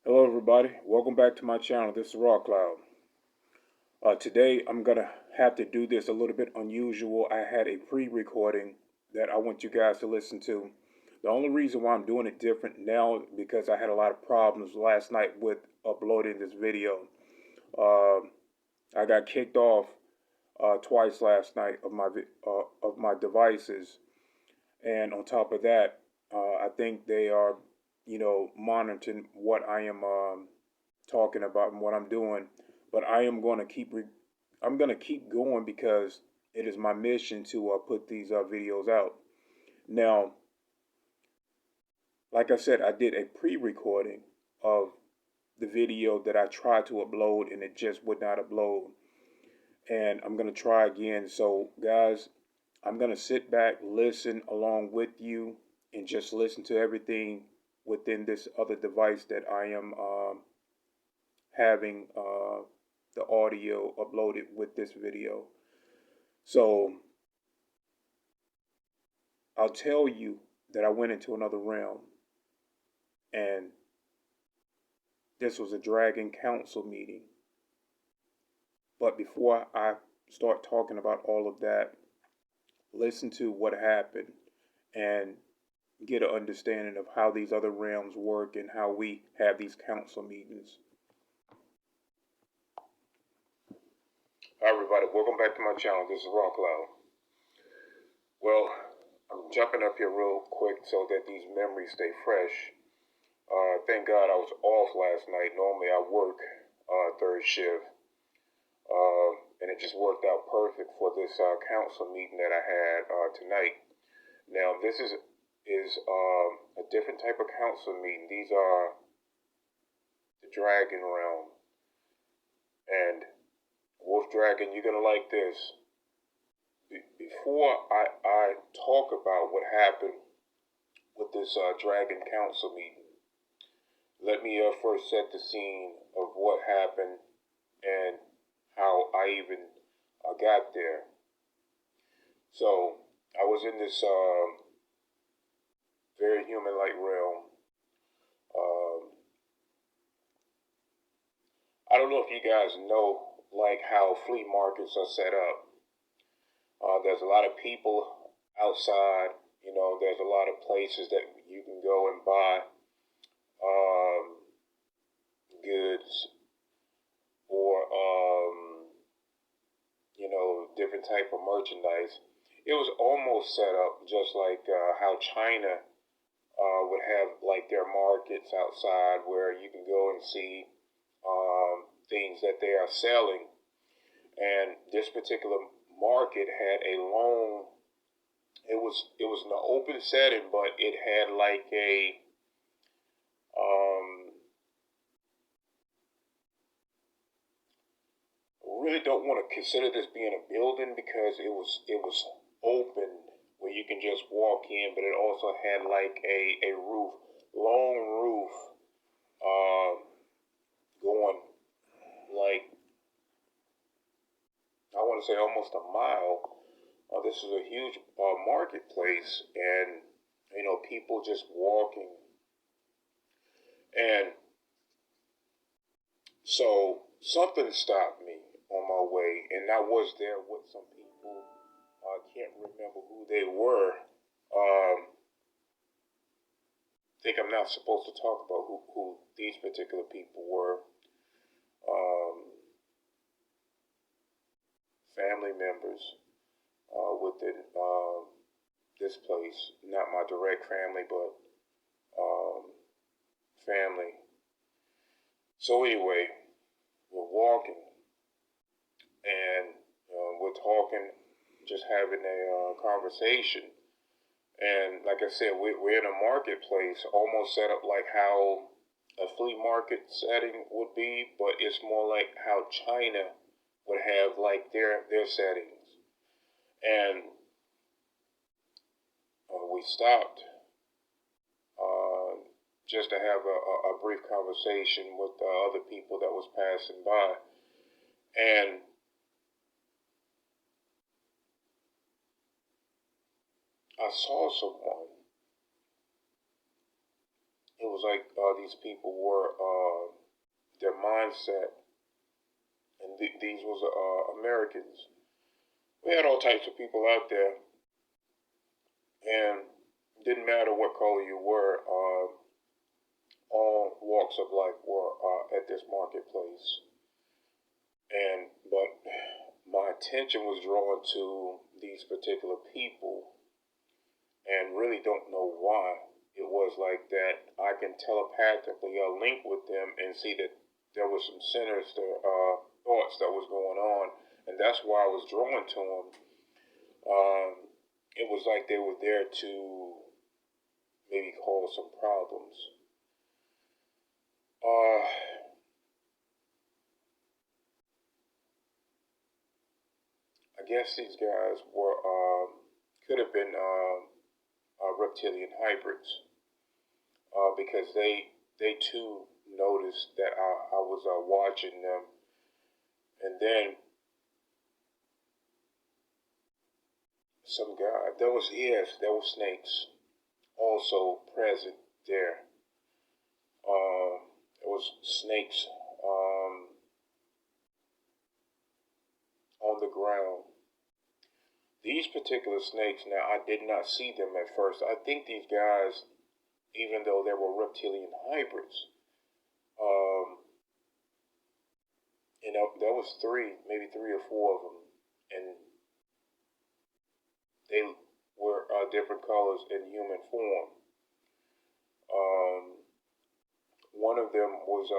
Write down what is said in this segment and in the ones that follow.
Hello everybody, welcome back to my channel. This is Raw Cloud. Today I'm gonna have to do this a little bit unusual. I had a pre-recording that I want you guys to listen to. The only reason why I'm doing it different now because I had a lot of problems last night with uploading this video. I got kicked off twice last night of my devices, and on top of that, I think they are, monitoring what I am talking about and what I'm doing. But I am going to I'm going to keep going because it is my mission to put these videos out. Now, like I said, I did a pre-recording of the video that I tried to upload and it just would not upload. And I'm going to try again. So, guys, I'm going to sit back, listen along with you, and just listen to everything within this other device that I am having the audio uploaded with this video. So I'll tell you that I went into another realm, and this was a Dragon Council meeting. But before I start talking about all of that, listen to what happened and get an understanding of how these other realms work and how we have these council meetings. Hi everybody, welcome back to my channel. This is Raw Cloud. Well, I'm jumping up here real quick so that these memories stay fresh. Thank God I was off last night. Normally I work third shift. And it just worked out perfect for this council meeting that I had tonight. Now this is a different type of council meeting. These are the Dragon Realm. And Wolf Dragon, you're gonna like this. Before I talk about what happened with this Dragon Council meeting, let me first set the scene of what happened and how I even got there. So I was in this very human-like realm. I don't know if you guys know like how flea markets are set up. There's a lot of people outside. There's a lot of places that you can go and buy goods or different type of merchandise. It was almost set up just like how China would have like their markets outside where you can go and see things that they are selling. And this particular market had a long, it was in an open setting, but it had like a really don't want to consider this being a building because it was open where you can just walk in, but it also had like a roof, long roof, going like I want to say almost a mile. This is a huge marketplace, and people just walking, and so something stopped me on my way, and I was there with some people. I can't remember who they were. I think I'm not supposed to talk about who these particular people were. Family members within this place, not my direct family, but family. So anyway, we're walking and we're talking, just having a conversation. And like I said, we're in a marketplace, almost set up like how a flea market setting would be, but it's more like how China would have like their settings. And we stopped just to have a brief conversation with the other people that was passing by. And I saw someone. It was like these people were their mindset, and these was Americans. We had all types of people out there, and it didn't matter what color you were. All walks of life were at this marketplace, but my attention was drawn to these particular people, and really don't know why it was like that. I can telepathically link with them and see that there was some sinister thoughts that was going on, and that's why I was drawn to them. It was like they were there to maybe cause some problems. I guess these guys were could have been reptilian hybrids because they too noticed that I was watching them, and then some guy there was snakes also present there. There was snakes on the ground. These particular snakes, now I did not see them at first. I think these guys, even though they were reptilian hybrids, there was maybe three or four of them, and they were different colors in human form. One of them was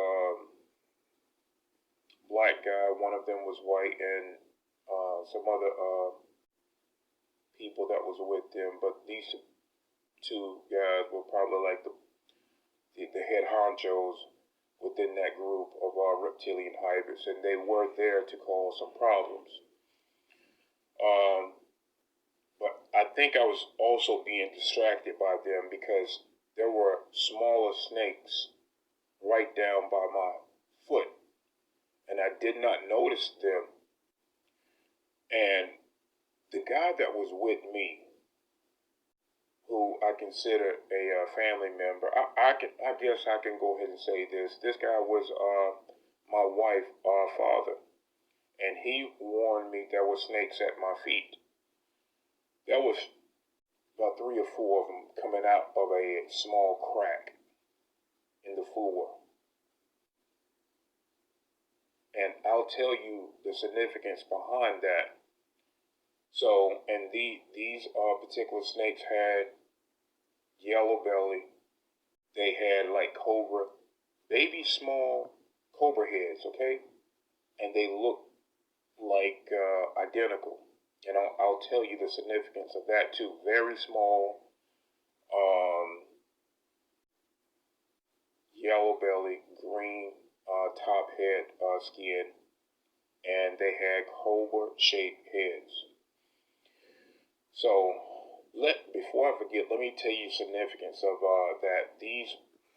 black guy, one of them was white, and some other people that was with them. But these two guys were probably like the head honchos within that group of reptilian hybrids, and they were there to cause some problems. But I think I was also being distracted by them because there were smaller snakes right down by my foot, and I did not notice them. And the guy that was with me, who I consider a family member, I guess I can go ahead and say this. This guy was my wife's father, and he warned me there were snakes at my feet. There was about three or four of them coming out of a small crack in the floor. And I'll tell you the significance behind that. So, and these particular snakes had yellow belly. They had like cobra, baby small cobra heads, okay? And they looked like identical. And I'll tell you the significance of that too. Very small, yellow belly, green top head skin, and they had cobra-shaped heads. So, before I forget, let me tell you significance of that. These,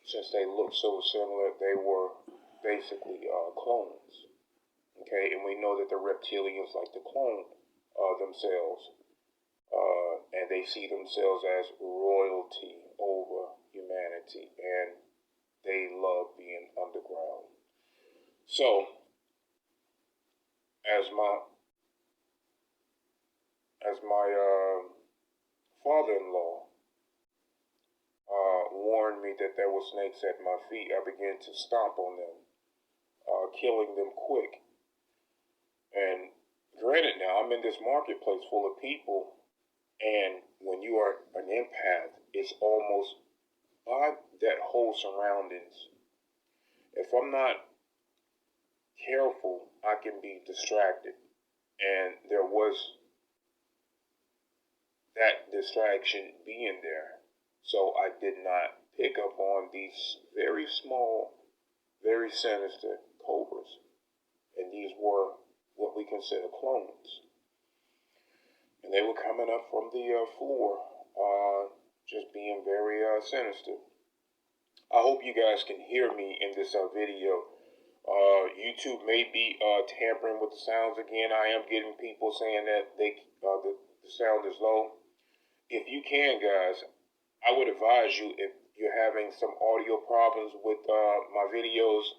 since they look so similar, they were basically clones. Okay, and we know that the reptilians like to clone themselves, and they see themselves as royalty over humanity, and they love being underground. So, as my father-in-law warned me that there were snakes at my feet, I began to stomp on them, killing them quick. And granted, now I'm in this marketplace full of people, and when you are an empath, it's almost by that whole surroundings. If I'm not careful, I can be distracted. And there was that distraction being there. So I did not pick up on these very small, very sinister cobras. And these were what we consider clones. And they were coming up from the floor, just being very sinister. I hope you guys can hear me in this video. YouTube may be tampering with the sounds again. I am getting people saying that the sound is low. If you can, guys, I would advise you, if you're having some audio problems with my videos,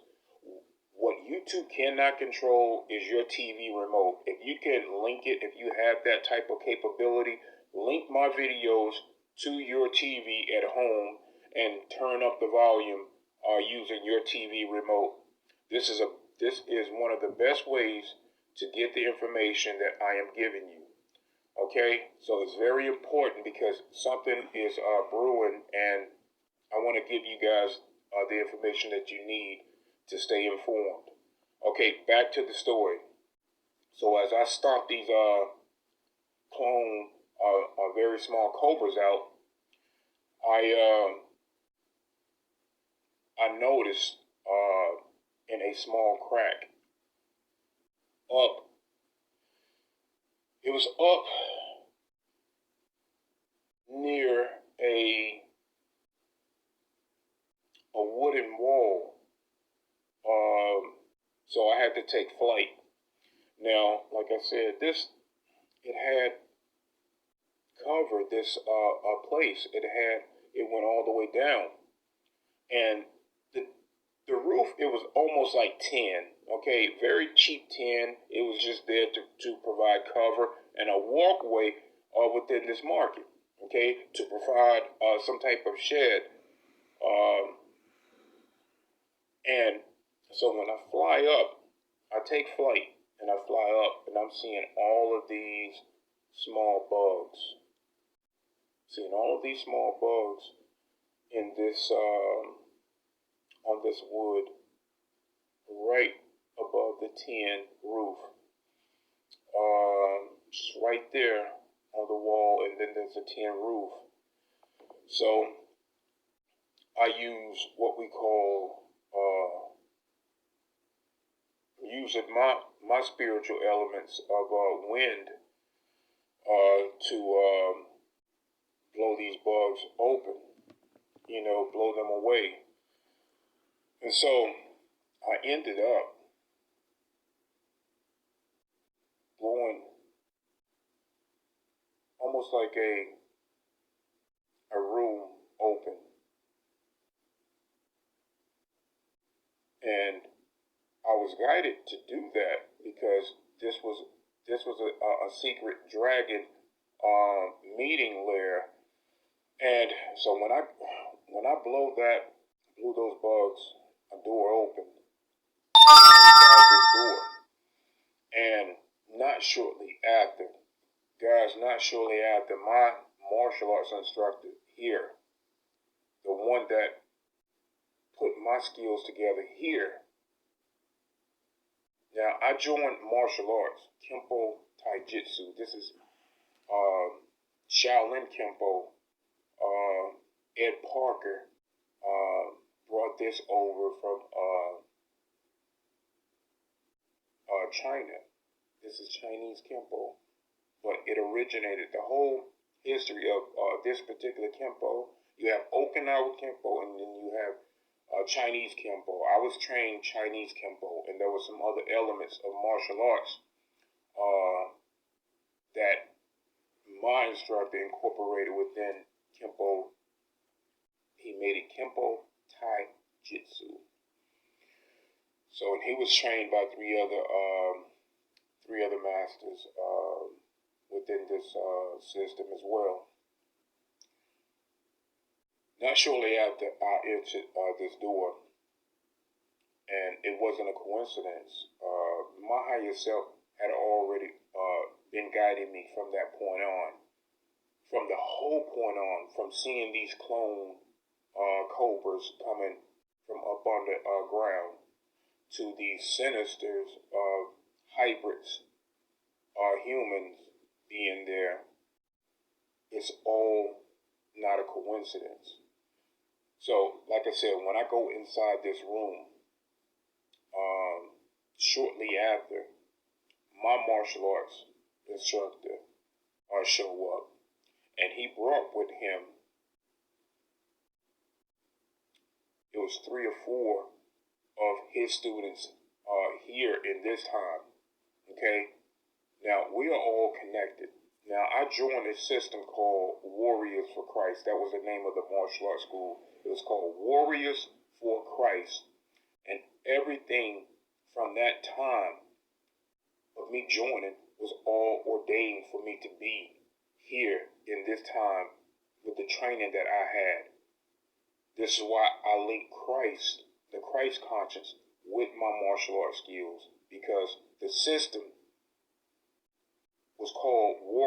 what YouTube cannot control is your TV remote. If you can link it, if you have that type of capability, link my videos to your TV at home and turn up the volume using your TV remote. This is one of the best ways to get the information that I am giving you. Okay, so it's very important because something is brewing, and I want to give you guys the information that you need to stay informed. Okay, back to the story. So as I start these clone very small cobras out, I noticed in a small crack up. It was up near a wooden wall. So I had to take flight. Now, like I said, it had covered this place. It went all the way down, and the roof, it was almost like tin. Okay, very cheap tin. It was just there to provide cover and a walkway within this market. Okay, to provide some type of shed. And so when I fly up, I take flight and I fly up, and I'm seeing all of these small bugs. Seeing all of these small bugs in this on this wood right above the tin roof. Just right there on the wall, and then there's a tin roof. So I use what we call using my spiritual elements of wind to blow these bugs open, blow them away. And so I ended up blowing almost like a room open. And I was guided to do that because this was a secret dragon meeting lair. And so when I blew those bugs, a door opened inside this door. And not shortly after, my martial arts instructor here, the one that put my skills together here. Now, I joined martial arts, Kempo Taijutsu. This is Shaolin Kempo. Ed Parker brought this over from China. This is Chinese Kempo, but it originated, the whole history of this particular Kempo. You have Okinawa Kempo, and then you have Chinese Kempo. I was trained Chinese Kempo, and there were some other elements of martial arts that my instructor incorporated within Kempo. He made it Kempo Taijutsu. So, and he was trained by three other masters within this system as well. Not shortly after, I entered this door, and it wasn't a coincidence. My higher self had already been guiding me from that point on. From the whole point on, from seeing these clone cobras coming from up under ground to these sinisters of hybrids, humans being there, it's all not a coincidence. So, like I said, when I go inside this room, shortly after, my martial arts instructor show up, and he brought with him, it was 3 or 4 of his students here in this time. Okay, now we are all connected. Now I joined a system called Warriors for Christ. That was the name of the martial arts school. It was called Warriors for Christ. And everything from that time of me joining was all ordained for me to be here in this time with the training that I had. This is why I link Christ, the Christ conscience, with my martial arts skills, because the system was called war.